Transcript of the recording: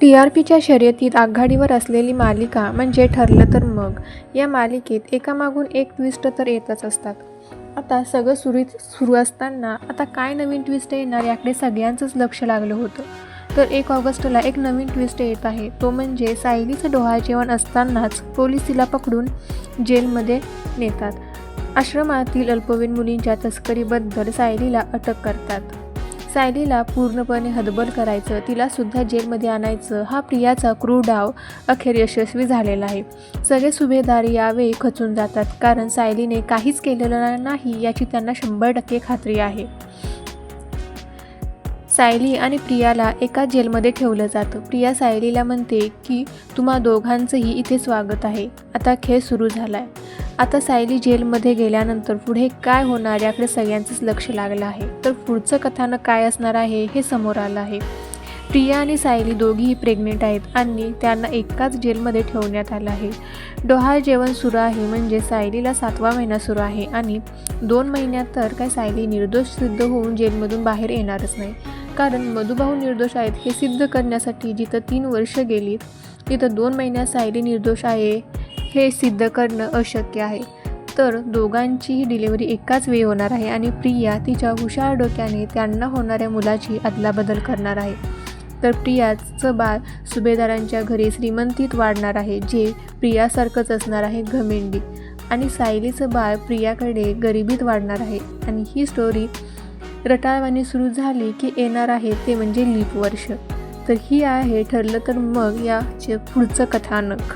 TRPच्या शर्यतीत आघाडीवर असलेली मालिका म्हणजे ठरलं तर मग. या मालिकेत एकामागून एक ट्विस्ट तर येतच असतात. आता सगळं सुरू असताना आता काय नवीन ट्विस्ट येणार याकडे सगळ्यांचंच लक्ष लागलं होतं. तर 1 ऑगस्टला एक नवीन ट्विस्ट येत आहे. तो म्हणजे सायलीचं डोहाळे जेवण असतानाच पोलीस तिला पकडून जेलमध्ये नेतात. आश्रमातील अल्पवयीन मुलींच्या तस्करीबद्दल सायलीला अटक करतात. सायलीला पूर्णपणे हतबल करायचं, तिलासुद्धा जेलमध्ये आणायचं हा प्रियाचा क्रूर डाव अखेर यशस्वी झालेला आहे. सगळे सुभेदार यावेळी खचून जातात, कारण सायलीने काहीच केलेलं नाही याची त्यांना 100% खात्री आहे. सायली आणि प्रियाला एकाच जेलमध्ये ठेवलं जातं. प्रिया सायलीला म्हणते की तुम्हा दोघांचंही इथे स्वागत आहे. आता खेळ सुरू झालाय. आता सायली जेलमध्ये गेल्यानंतर पुढे काय होणार याकडे सगळ्यांचंच लक्ष लागलं आहे. तर पुढचं कथानक काय असणार आहे हे समोर आलं आहे. प्रिया आणि सायली दोघीही प्रेग्नेंट आहेत आणि त्यांना एकाच जेलमध्ये ठेवण्यात आलं आहे. डोहाळे जेवण सुरू आहे म्हणजे सायलीला 7वा महिना सुरू आहे आणि 2 महिन्यात तर काय सायली निर्दोष सिद्ध होऊन जेलमधून बाहेर येणारच नाही. कारण मधुभाऊ निर्दोष आहेत हे सिद्ध करण्यासाठी जिथं 3 वर्ष गेलीत तिथं 2 महिन्यात सायली निर्दोष आहे हे सिद्ध करणं अशक्य आहे. तर दोघांचीही डिलिव्हरी एकाच वेळी होणार आहे आणि प्रिया तिच्या हुशार डोक्याने त्यांना होणाऱ्या मुलाची अदलाबदल करणार आहे. तर प्रियाचं बाळ सुभेदारांच्या घरी श्रीमंतीत वाढणार आहे, जे प्रियासारखंच असणार आहे घमेंडी. आणि सायलीचं बाळ प्रियाकडे गरिबीत वाढणार आहे. आणि ही स्टोरी रटाळवाणी सुरू झाली की येणार आहे ते म्हणजे लीप वर्ष. तर ही आहे ठरलं तर मग याचे पुढचं कथानक.